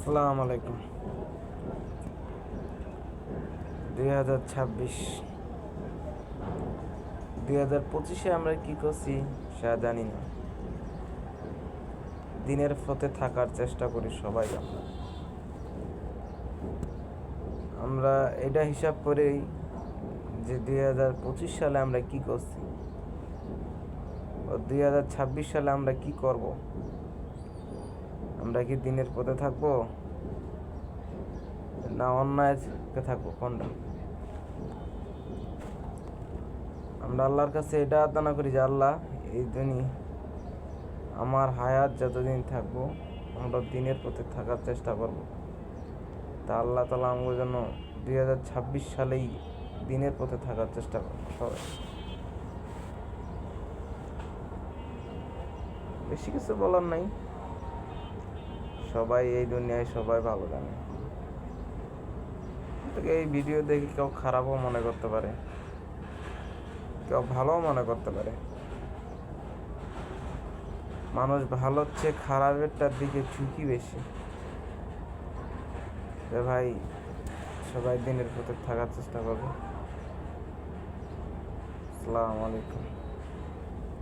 আসসালামু আলাইকুম। 2026 2025-এ আমরা কি করছি সেটা জানি না। দিনের পথে থাকার চেষ্টা করি সবাই। আমরা এটা হিসাব করেই যে 2025 সালে আমরা কি করছি, ও 2026 সালে আমরা কি করব। আমরা কি দিনের পথে থাকবো না অন্যায়কে থাকবো, কোনটা? আমরা আল্লাহর কাছে এটা আরাধনা করি যে আল্লাহ, এই আমার হায়াত যতদিন থাকবো আমরা দিনের পথে থাকার চেষ্টা করব। তা আল্লাহ তালা আমাদের জন্য 2026 সালেই দিনের পথে থাকার চেষ্টা করবো সবাই। বেশি কিছু বলার নাই, সবাই এই দুনিয়ায় সবাই ভালো জানে। এই ভিডিও দেখে কেউ খারাপও মনে করতে পারে, কেউ ভালোও মনে করতে পারে। মানুষ ভালো হচ্ছে খারাপেরটার দিকে ঝুঁকি বেশি। ভাই, সবাই দিনের পথে থাকার চেষ্টা করবে। আসসালামু আলাইকুম।